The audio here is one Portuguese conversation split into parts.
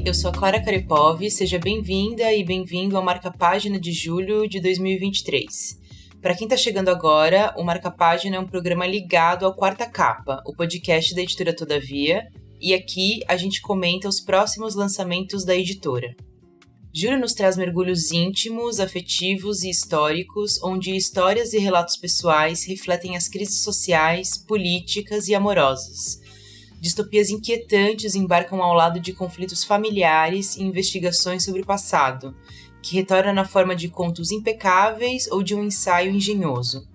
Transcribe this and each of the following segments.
Oi, eu sou a Clara Karipov, seja bem-vinda e bem-vindo ao Marca Página de julho de 2023. Para quem está chegando agora, o Marca Página é um programa ligado ao Quarta Capa, o podcast da editora Todavia, e aqui a gente comenta os próximos lançamentos da editora. Julho nos traz mergulhos íntimos, afetivos e históricos, onde histórias e relatos pessoais refletem as crises sociais, políticas e amorosas. Distopias inquietantes embarcam ao lado de conflitos familiares e investigações sobre o passado, que retorna na forma de contos impecáveis ou de um ensaio engenhoso.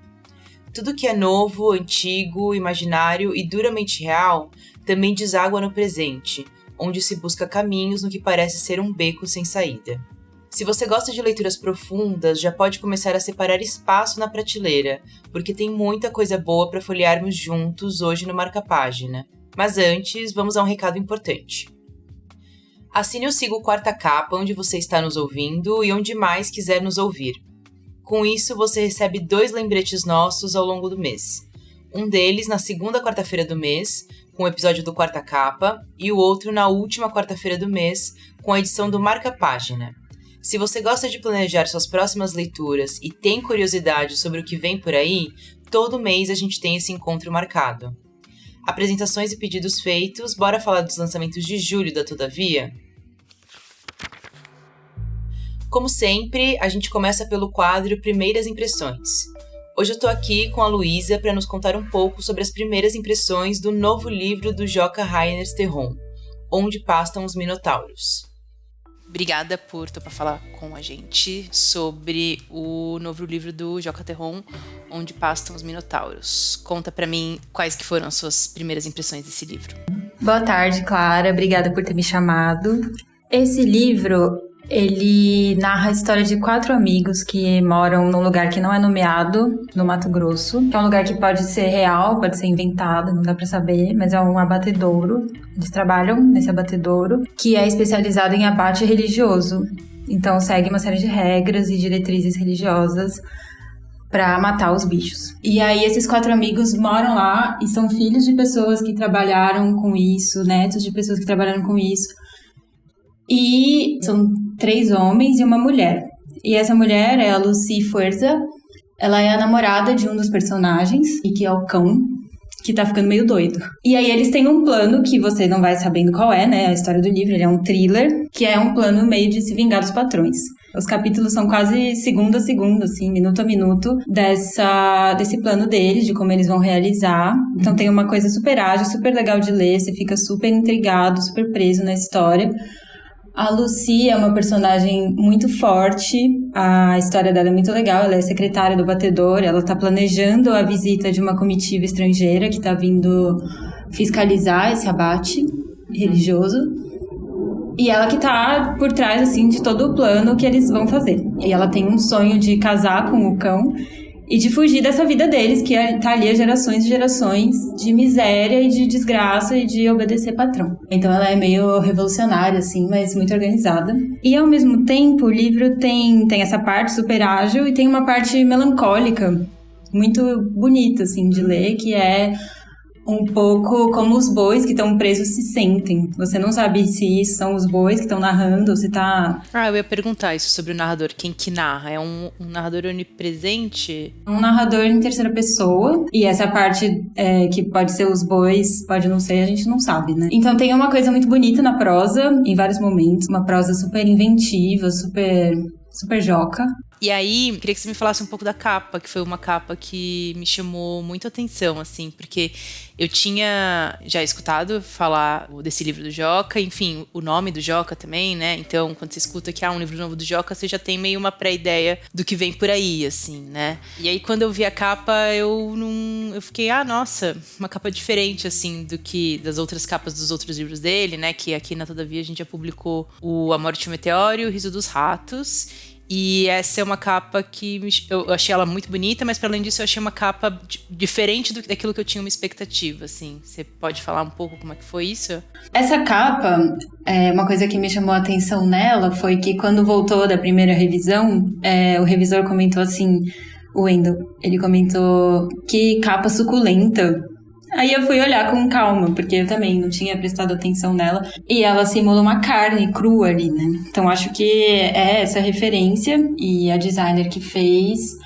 Tudo que é novo, antigo, imaginário e duramente real também deságua no presente, onde se busca caminhos no que parece ser um beco sem saída. Se você gosta de leituras profundas, já pode começar a separar espaço na prateleira, porque tem muita coisa boa para folhearmos juntos hoje no Marca Página. Mas antes, vamos a um recado importante. Assine ou siga o Quarta Capa onde você está nos ouvindo e onde mais quiser nos ouvir. Com isso, você recebe 2 lembretes nossos ao longo do mês. Um deles na segunda quarta-feira do mês, com o episódio do Quarta Capa, e o outro na última quarta-feira do mês, com a edição do Marca Página. Se você gosta de planejar suas próximas leituras e tem curiosidade sobre o que vem por aí, todo mês a gente tem esse encontro marcado. Apresentações e pedidos feitos, bora falar dos lançamentos de julho da Todavia? Como sempre, a gente começa pelo quadro Primeiras Impressões. Hoje eu tô aqui com a Luísa para nos contar um pouco sobre as primeiras impressões do novo livro do Joca Rainer Terron, Onde Pastam os Minotauros. Obrigada por topar falar com a gente sobre o novo livro do Joca Terron, Onde Pastam os Minotauros. Conta pra mim quais que foram as suas primeiras impressões desse livro. Boa tarde, Clara. Obrigada por ter me chamado. Esse livro, ele narra a história de 4 amigos que moram num lugar que não é nomeado, no Mato Grosso, que é um lugar que pode ser real, pode ser inventado, não dá pra saber, mas é um abatedouro. Eles trabalham nesse abatedouro, que é especializado em abate religioso. Então segue uma série de regras e diretrizes religiosas para matar os bichos. E aí esses 4 amigos moram lá e são filhos de pessoas que trabalharam com isso, netos de pessoas que trabalharam com isso. E são 3 homens e uma mulher. E essa mulher é a Lucy Fuerza. Ela é a namorada de um dos personagens, e que é o cão, que tá ficando meio doido. E aí eles têm um plano que você não vai sabendo qual é, né? A história do livro, ele é um thriller, que é um plano meio de se vingar dos patrões. Os capítulos são quase segundo a segundo, assim, minuto a minuto, desse plano deles, de como eles vão realizar. Então tem uma coisa super ágil, super legal de ler, você fica super intrigado, super preso na história. A Lucy é uma personagem muito forte, a história dela é muito legal, ela é secretária do batedor, ela está planejando a visita de uma comitiva estrangeira que está vindo fiscalizar esse abate religioso. E ela que tá por trás, assim, de todo o plano que eles vão fazer. E ela tem um sonho de casar com o cão e de fugir dessa vida deles, que tá ali há gerações e gerações de miséria e de desgraça e de obedecer patrão. Então ela é meio revolucionária, assim, mas muito organizada. E ao mesmo tempo o livro tem essa parte super ágil e tem uma parte melancólica, muito bonita, assim, de ler, que é um pouco como os bois que estão presos se sentem. Você não sabe se isso são os bois que estão narrando ou se tá... eu ia perguntar isso sobre o narrador. Quem que narra? É um narrador onipresente? Um narrador em terceira pessoa. E essa parte que pode ser os bois, pode não ser, a gente não sabe, né? Então tem uma coisa muito bonita na prosa, em vários momentos. Uma prosa super inventiva, super joca. E aí, queria que você me falasse um pouco da capa, que foi uma capa que me chamou muito a atenção, assim, porque eu tinha já escutado falar desse livro do Joca, enfim, o nome do Joca também, né? Então, quando você escuta que um livro novo do Joca, você já tem meio uma pré-ideia do que vem por aí, assim, né? E aí, quando eu vi a capa, eu fiquei, nossa, uma capa diferente, assim, do que das outras capas dos outros livros dele, né? Que aqui na Todavia a gente já publicou o A Morte e o Meteoro e o Riso dos Ratos. E essa é uma capa que eu achei ela muito bonita, mas para além disso eu achei uma capa diferente daquilo que eu tinha uma expectativa, assim. Você pode falar um pouco como é que foi isso? Essa capa, uma coisa que me chamou a atenção nela foi que quando voltou da primeira revisão, o revisor comentou assim, o Wendel, ele comentou que capa suculenta. Aí eu fui olhar com calma, porque eu também não tinha prestado atenção nela. E ela simula uma carne crua ali, né? Então acho que é essa referência. E a designer que fez,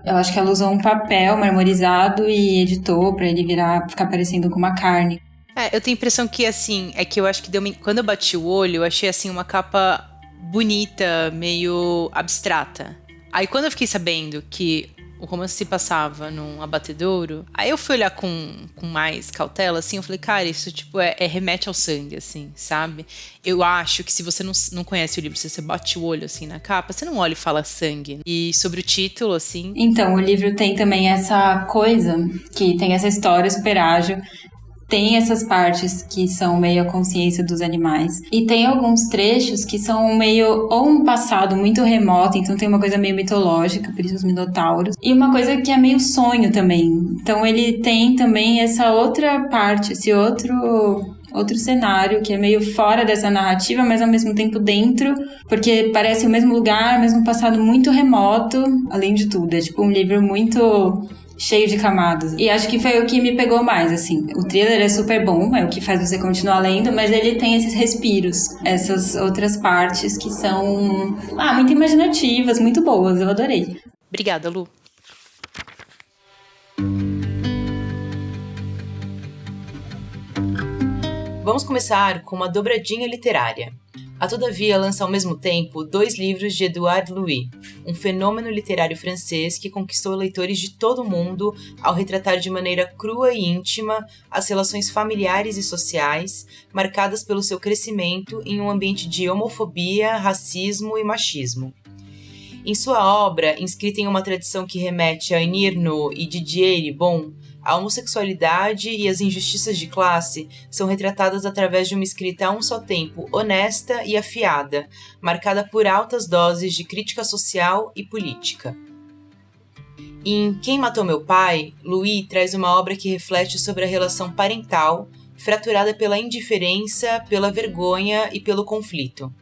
eu acho que ela usou um papel marmorizado e editou pra ele ficar parecendo com uma carne. Eu tenho a impressão que, assim, é que eu acho que quando eu bati o olho, eu achei, assim, uma capa bonita, meio abstrata. Aí quando eu fiquei sabendo que o romance se passava num abatedouro, aí eu fui olhar com mais cautela, assim, eu falei, cara, isso, tipo, remete ao sangue, assim, sabe? Eu acho que se você não conhece o livro, se você bate o olho, assim, na capa, você não olha e fala sangue. E sobre o título, assim... Então, o livro tem também essa coisa, que tem essa história super ágil, tem essas partes que são meio a consciência dos animais. E tem alguns trechos que são meio ou um passado muito remoto, então tem uma coisa meio mitológica, por isso os minotauros. E uma coisa que é meio sonho também. Então ele tem também essa outra parte, esse outro cenário que é meio fora dessa narrativa, mas ao mesmo tempo dentro, porque parece o mesmo lugar, mas um passado muito remoto, além de tudo. É tipo um livro muito... cheio de camadas. E acho que foi o que me pegou mais, assim. O thriller é super bom, é o que faz você continuar lendo, mas ele tem esses respiros, essas outras partes que são muito imaginativas, muito boas, eu adorei. Obrigada, Lu. Vamos começar com uma dobradinha literária. A Todavia lança ao mesmo tempo 2 livros de Édouard Louis, um fenômeno literário francês que conquistou leitores de todo o mundo ao retratar de maneira crua e íntima as relações familiares e sociais, marcadas pelo seu crescimento em um ambiente de homofobia, racismo e machismo. Em sua obra, inscrita em uma tradição que remete a Annie Ernaux e Didier Eribon, a homossexualidade e as injustiças de classe são retratadas através de uma escrita a um só tempo honesta e afiada, marcada por altas doses de crítica social e política. Em Quem Matou Meu Pai, Louis traz uma obra que reflete sobre a relação parental, fraturada pela indiferença, pela vergonha e pelo conflito.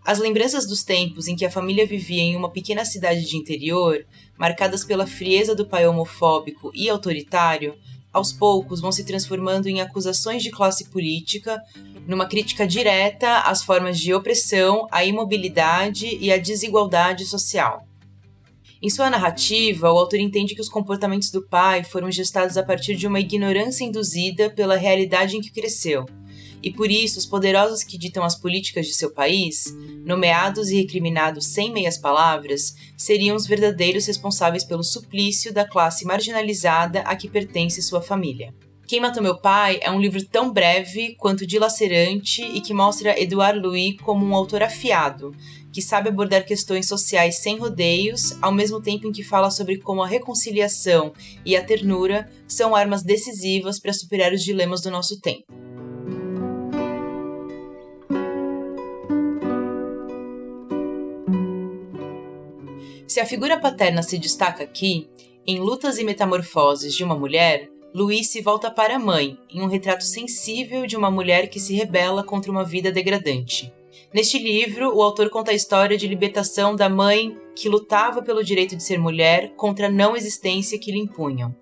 As lembranças dos tempos em que a família vivia em uma pequena cidade de interior, marcadas pela frieza do pai homofóbico e autoritário, aos poucos vão se transformando em acusações de classe política, numa crítica direta às formas de opressão, à imobilidade e à desigualdade social. Em sua narrativa, o autor entende que os comportamentos do pai foram gestados a partir de uma ignorância induzida pela realidade em que cresceu, e por isso os poderosos que ditam as políticas de seu país, nomeados e recriminados sem meias palavras, seriam os verdadeiros responsáveis pelo suplício da classe marginalizada a que pertence sua família. Quem Matou Meu Pai é um livro tão breve quanto dilacerante e que mostra Édouard Louis como um autor afiado, que sabe abordar questões sociais sem rodeios, ao mesmo tempo em que fala sobre como a reconciliação e a ternura são armas decisivas para superar os dilemas do nosso tempo. Se a figura paterna se destaca aqui, em Lutas e Metamorfoses de uma Mulher, Louis se volta para a mãe, em um retrato sensível de uma mulher que se rebela contra uma vida degradante. Neste livro, o autor conta a história de libertação da mãe que lutava pelo direito de ser mulher contra a não existência que lhe impunham.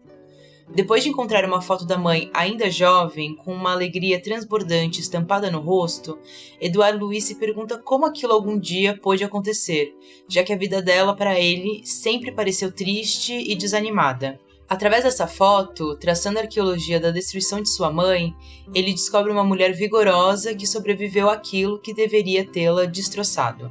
Depois de encontrar uma foto da mãe ainda jovem, com uma alegria transbordante estampada no rosto, Édouard Louis se pergunta como aquilo algum dia pôde acontecer, já que a vida dela, para ele, sempre pareceu triste e desanimada. Através dessa foto, traçando a arqueologia da destruição de sua mãe, ele descobre uma mulher vigorosa que sobreviveu àquilo que deveria tê-la destroçado.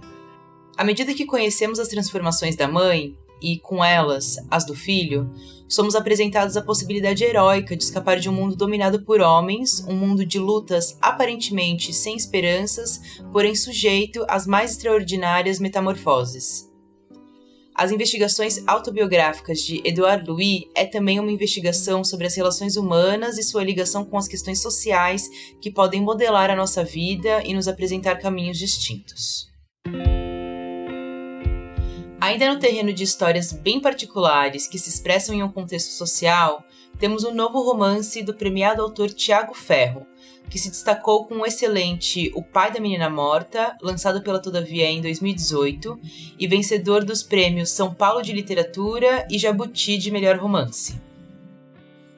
À medida que conhecemos as transformações da mãe, e, com elas, as do filho, somos apresentados à possibilidade heróica de escapar de um mundo dominado por homens, um mundo de lutas aparentemente sem esperanças, porém sujeito às mais extraordinárias metamorfoses. As investigações autobiográficas de Édouard Louis é também uma investigação sobre as relações humanas e sua ligação com as questões sociais que podem modelar a nossa vida e nos apresentar caminhos distintos. Ainda no terreno de histórias bem particulares que se expressam em um contexto social, temos um novo romance do premiado autor Tiago Ferro, que se destacou com o excelente O Pai da Menina Morta, lançado pela Todavia em 2018, e vencedor dos prêmios São Paulo de Literatura e Jabuti de Melhor Romance.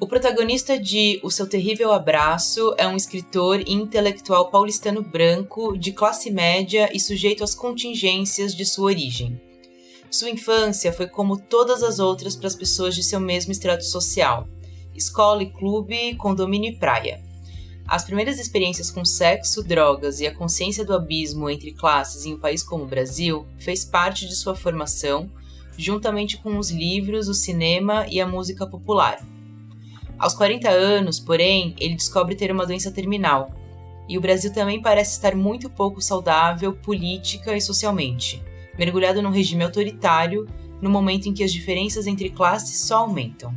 O protagonista de O Seu Terrível Abraço é um escritor e intelectual paulistano branco, de classe média e sujeito às contingências de sua origem. Sua infância foi como todas as outras para as pessoas de seu mesmo estrato social: escola e clube, condomínio e praia. As primeiras experiências com sexo, drogas e a consciência do abismo entre classes em um país como o Brasil fez parte de sua formação, juntamente com os livros, o cinema e a música popular. Aos 40 anos, porém, ele descobre ter uma doença terminal, e o Brasil também parece estar muito pouco saudável política e socialmente, mergulhado num regime autoritário, no momento em que as diferenças entre classes só aumentam.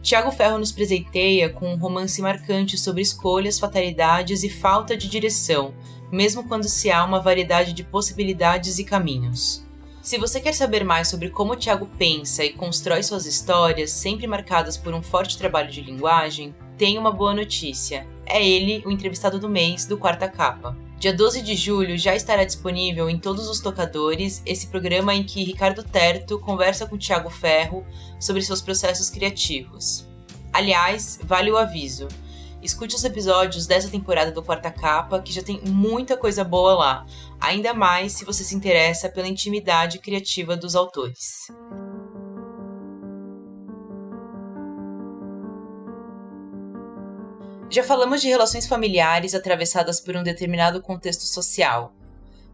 Tiago Ferro nos presenteia com um romance marcante sobre escolhas, fatalidades e falta de direção, mesmo quando se há uma variedade de possibilidades e caminhos. Se você quer saber mais sobre como Tiago pensa e constrói suas histórias, sempre marcadas por um forte trabalho de linguagem, tem uma boa notícia. É ele, o entrevistado do mês do Quarta Capa. Dia 12 de julho já estará disponível em todos os tocadores esse programa em que Ricardo Terto conversa com Tiago Ferro sobre seus processos criativos. Aliás, vale o aviso. Escute os episódios dessa temporada do Quarta Capa, que já tem muita coisa boa lá, ainda mais se você se interessa pela intimidade criativa dos autores. Já falamos de relações familiares atravessadas por um determinado contexto social.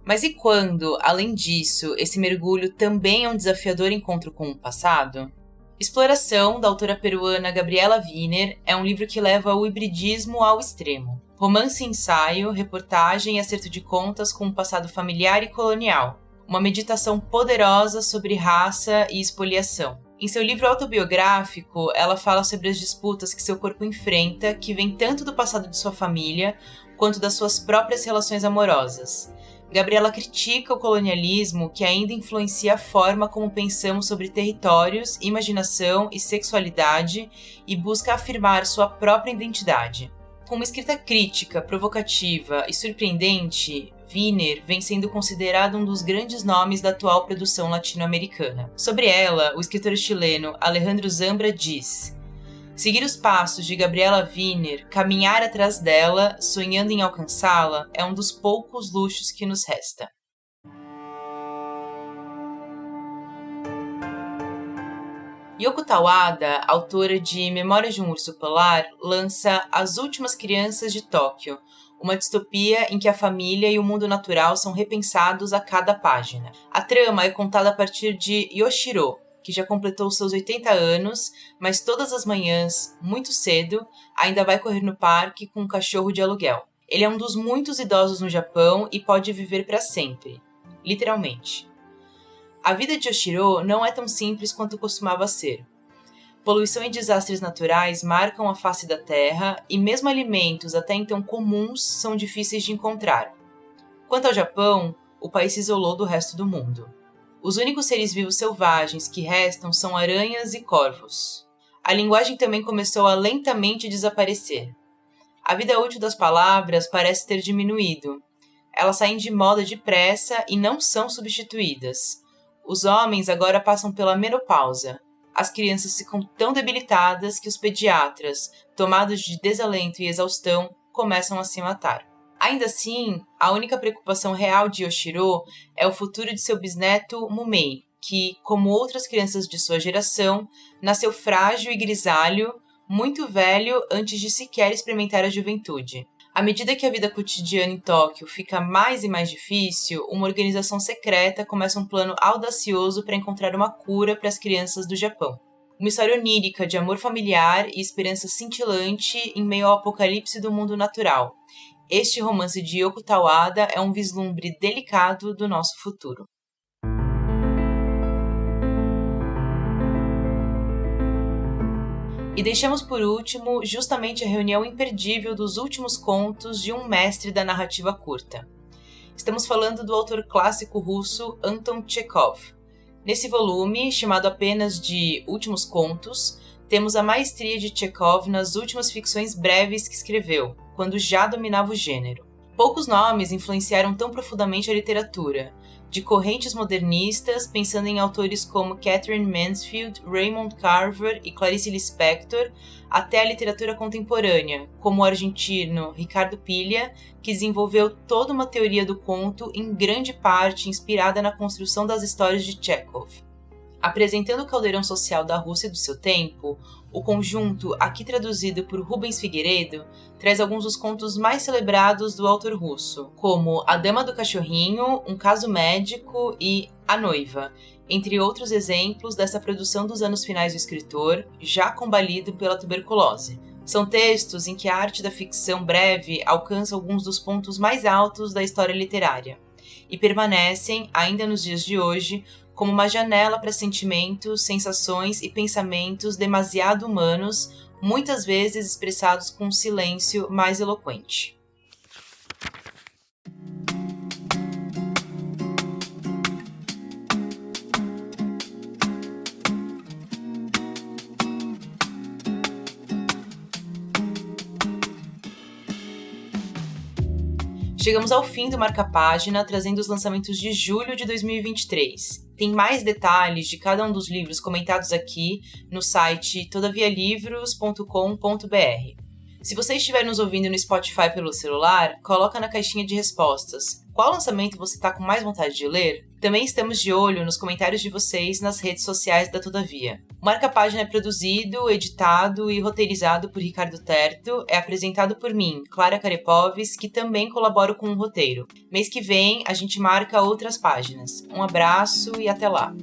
Mas e quando, além disso, esse mergulho também é um desafiador encontro com o passado? Exploração, da autora peruana Gabriela Wiener, é um livro que leva o hibridismo ao extremo. Romance e ensaio, reportagem e acerto de contas com um passado familiar e colonial. Uma meditação poderosa sobre raça e expoliação. Em seu livro autobiográfico, ela fala sobre as disputas que seu corpo enfrenta, que vêm tanto do passado de sua família, quanto das suas próprias relações amorosas. Gabriela critica o colonialismo que ainda influencia a forma como pensamos sobre territórios, imaginação e sexualidade e busca afirmar sua própria identidade. Com uma escrita crítica, provocativa e surpreendente, Wiener vem sendo considerado um dos grandes nomes da atual produção latino-americana. Sobre ela, o escritor chileno Alejandro Zambra diz: seguir os passos de Gabriela Wiener, caminhar atrás dela, sonhando em alcançá-la, é um dos poucos luxos que nos resta. Yoko Tawada, autora de Memórias de um Urso Polar, lança As Últimas Crianças de Tóquio, uma distopia em que a família e o mundo natural são repensados a cada página. A trama é contada a partir de Yoshiro, que já completou seus 80 anos, mas todas as manhãs, muito cedo, ainda vai correr no parque com um cachorro de aluguel. Ele é um dos muitos idosos no Japão e pode viver para sempre, literalmente. A vida de Yoshiro não é tão simples quanto costumava ser. Poluição e desastres naturais marcam a face da terra e mesmo alimentos até então comuns são difíceis de encontrar. Quanto ao Japão, o país se isolou do resto do mundo. Os únicos seres vivos selvagens que restam são aranhas e corvos. A linguagem também começou a lentamente desaparecer. A vida útil das palavras parece ter diminuído. Elas saem de moda depressa e não são substituídas. Os homens agora passam pela menopausa. As crianças ficam tão debilitadas que os pediatras, tomados de desalento e exaustão, começam a se matar. Ainda assim, a única preocupação real de Yoshiro é o futuro de seu bisneto Mumei, que, como outras crianças de sua geração, nasceu frágil e grisalho, muito velho antes de sequer experimentar a juventude. À medida que a vida cotidiana em Tóquio fica mais e mais difícil, uma organização secreta começa um plano audacioso para encontrar uma cura para as crianças do Japão. Uma história onírica de amor familiar e esperança cintilante em meio ao apocalipse do mundo natural. Este romance de Yoko Tawada é um vislumbre delicado do nosso futuro. E deixamos por último justamente a reunião imperdível dos últimos contos de um mestre da narrativa curta. Estamos falando do autor clássico russo Anton Chekhov. Nesse volume, chamado apenas de Últimos Contos, temos a maestria de Chekhov nas últimas ficções breves que escreveu, quando já dominava o gênero. Poucos nomes influenciaram tão profundamente a literatura, de correntes modernistas, pensando em autores como Catherine Mansfield, Raymond Carver e Clarice Lispector, até a literatura contemporânea, como o argentino Ricardo Piglia, que desenvolveu toda uma teoria do conto, em grande parte inspirada na construção das histórias de Chekhov. Apresentando o caldeirão social da Rússia do seu tempo, o conjunto, aqui traduzido por Rubens Figueiredo, traz alguns dos contos mais celebrados do autor russo, como A Dama do Cachorrinho, Um Caso Médico e A Noiva, entre outros exemplos dessa produção dos anos finais do escritor, já combalido pela tuberculose. São textos em que a arte da ficção breve alcança alguns dos pontos mais altos da história literária, e permanecem, ainda nos dias de hoje, como uma janela para sentimentos, sensações e pensamentos demasiado humanos, muitas vezes expressados com um silêncio mais eloquente. Chegamos ao fim do Marca Página, trazendo os lançamentos de julho de 2023. Tem mais detalhes de cada um dos livros comentados aqui no site todavialivros.com.br. Se você estiver nos ouvindo no Spotify pelo celular, coloca na caixinha de respostas qual lançamento você está com mais vontade de ler. Também estamos de olho nos comentários de vocês nas redes sociais da Todavia. O Marca Página é produzido, editado e roteirizado por Ricardo Terto, é apresentado por mim, Clara Carepoves, que também colaboro com o roteiro. Mês que vem a gente marca outras páginas. Um abraço e até lá!